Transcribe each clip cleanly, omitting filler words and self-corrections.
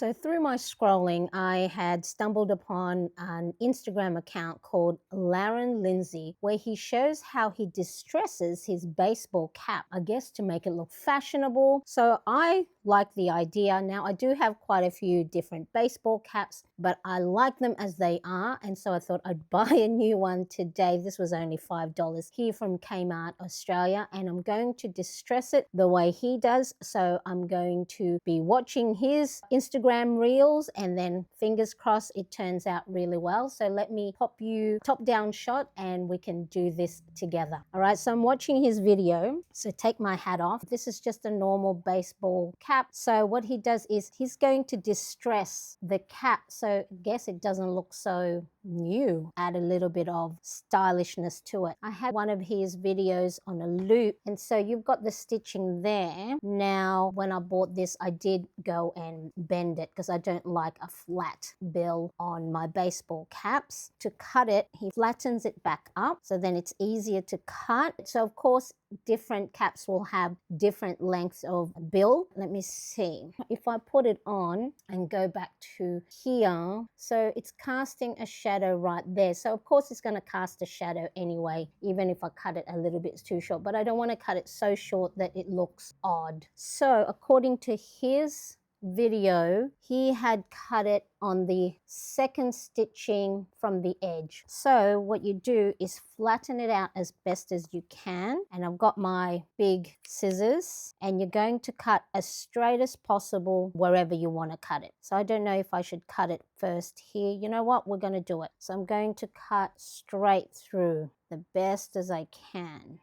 So through my scrolling, I had stumbled upon an Instagram account called Laren Lindsay, where he shows how he distresses his baseball cap, I guess to make it look fashionable. So I like the idea. Now I do have quite a few different baseball caps, but I like them as they are. And so I thought I'd buy a new one today. This was only $5 here from Kmart, Australia. And I'm going to distress it the way he does. So I'm going to be watching his Instagram reels, and then fingers crossed it turns out really well. So let me pop you top down shot and we can do this together. All right, so I'm watching his video. So take my hat off. This is just a normal baseball cap. So what he does is he's going to distress the cap, so I guess it doesn't look so new, add a little bit of stylishness to it. I had one of his videos on a loop, and so you've got the stitching there. Now when I bought this, I did go and bend it because I don't like a flat bill on my baseball caps. To cut it, he flattens it back up, so then it's easier to cut. So of course different caps will have different lengths of bill. Let me see if I put it on and go back to here. So it's casting a shadow right there, so of course it's going to cast a shadow anyway, even if I cut it a little bit too short, but I don't want to cut it so short that it looks odd. So according to his video, he had cut it on the second stitching from the edge. So what you do is flatten it out as best as you can, and I've got my big scissors, and you're going to cut as straight as possible wherever you want to cut it. So I don't know if I should cut it first here. You know what, we're going to do it. So I'm going to cut straight through the best as I can.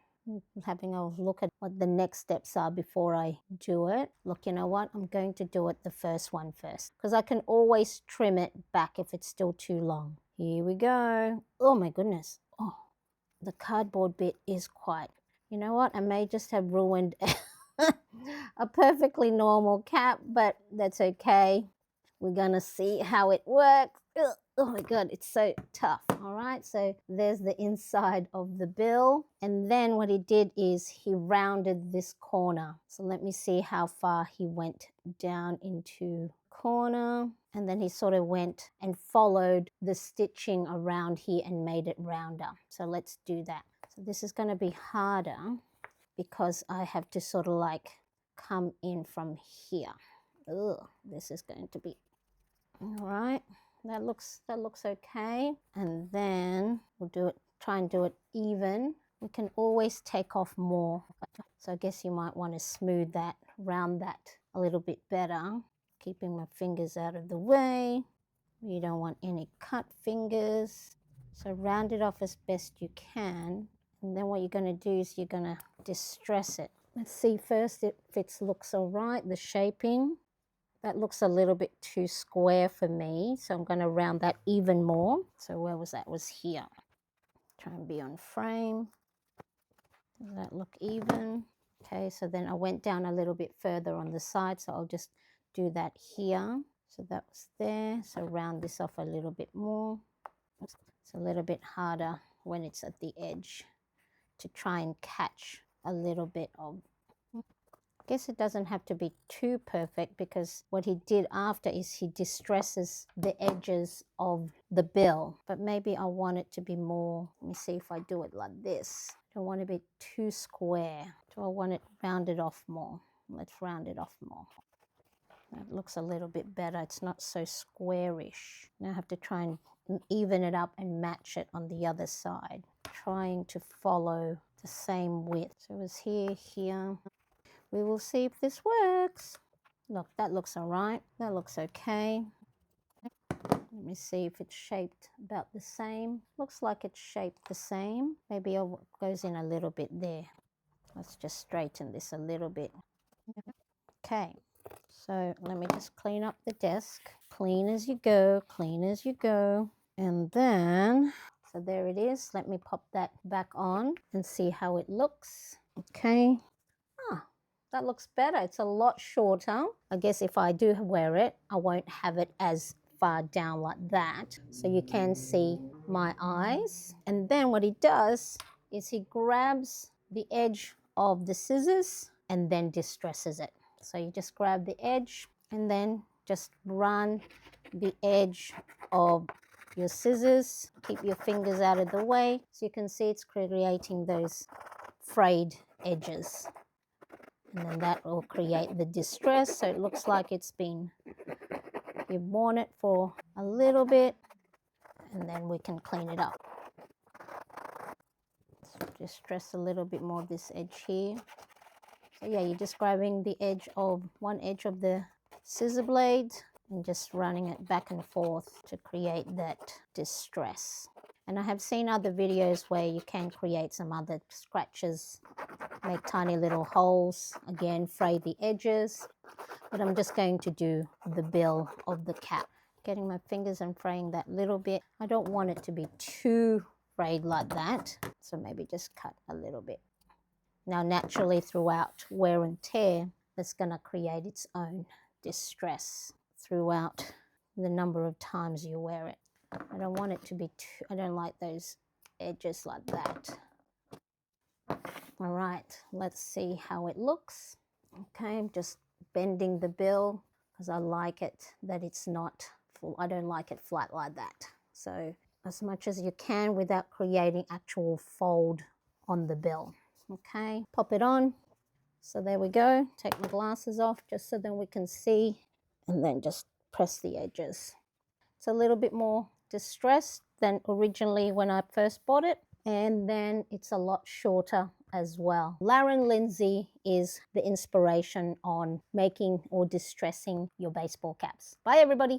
Having a look at what the next steps are before I do it. Look, you know what? I'm going to do it the first one first, because I can always trim it back if it's still too long. Here we go. Oh my goodness. Oh, the cardboard bit is quite, you know what? I may just have ruined a perfectly normal cap, but that's okay. We're gonna see how it works. Ugh. Oh my God, it's so tough. All right, so there's the inside of the bill. And then what he did is he rounded this corner. So let me see how far he went down into corner. And then he sort of went and followed the stitching around here and made it rounder. So let's do that. So this is going to be harder because I have to sort of like come in from here. Ugh, this is going to be all right. That looks okay. And then we'll do it, try and do it even. We can always take off more. So I guess you might want to smooth that, round that a little bit better, keeping my fingers out of the way. You don't want any cut fingers. So round it off as best you can. And then what you're going to do is you're going to distress it. Let's see first if it looks all right, the shaping. That looks a little bit too square for me, so I'm going to round that even more. So where was that? It was here. Try and be on frame. Does that look even? Okay, so then I went down a little bit further on the side, so I'll just do that here. So that was there. So round this off a little bit more. It's a little bit harder when it's at the edge to try and catch a little bit of. I guess it doesn't have to be too perfect, because what he did after is he distresses the edges of the bill. But maybe I want it to be more, let me see if I do it like this. I don't want it to be too square. Do I want it rounded off more? Let's round it off more. That looks a little bit better. It's not so squarish. Now I have to try and even it up and match it on the other side, trying to follow the same width. So it was here, here. We will see if this works. Look, that looks all right. That looks okay. Let me see if it's shaped about the same. Looks like it's shaped the same. Maybe it goes in a little bit there. Let's just straighten this a little bit. Okay, so let me just clean up the desk. Clean as you go, clean as you go. And then, so there it is. Let me pop that back on and see how it looks. Okay. That looks better. It's a lot shorter. I guess if I do wear it, I won't have it as far down like that. So you can see my eyes. And then what he does is he grabs the edge of the scissors and then distresses it. So you just grab the edge and then just run the edge of your scissors. Keep your fingers out of the way. So you can see it's creating those frayed edges. And then that will create the distress. So it looks like you've worn it for a little bit, and then we can clean it up. So just stress a little bit more of this edge here. So yeah, you're just grabbing the edge of one edge of the scissor blade and just running it back and forth to create that distress. And I have seen other videos where you can create some other scratches, make tiny little holes, again, fray the edges. But I'm just going to do the bill of the cap. Getting my fingers and fraying that little bit. I don't want it to be too frayed like that, so maybe just cut a little bit. Now, naturally, throughout wear and tear, it's going to create its own distress throughout the number of times you wear it. I don't want it to be too, I don't like those edges like that. All right, let's see how it looks. Okay, I'm just bending the bill because I like it that it's not full. I don't like it flat like that. So as much as you can without creating actual fold on the bill. Okay, pop it on. So there we go. Take my glasses off just so then we can see, and then just press the edges. It's a little bit more distressed than originally when I first bought it, and then it's a lot shorter as well. Lauren Lindsay is the inspiration on making or distressing your baseball caps. Bye everybody.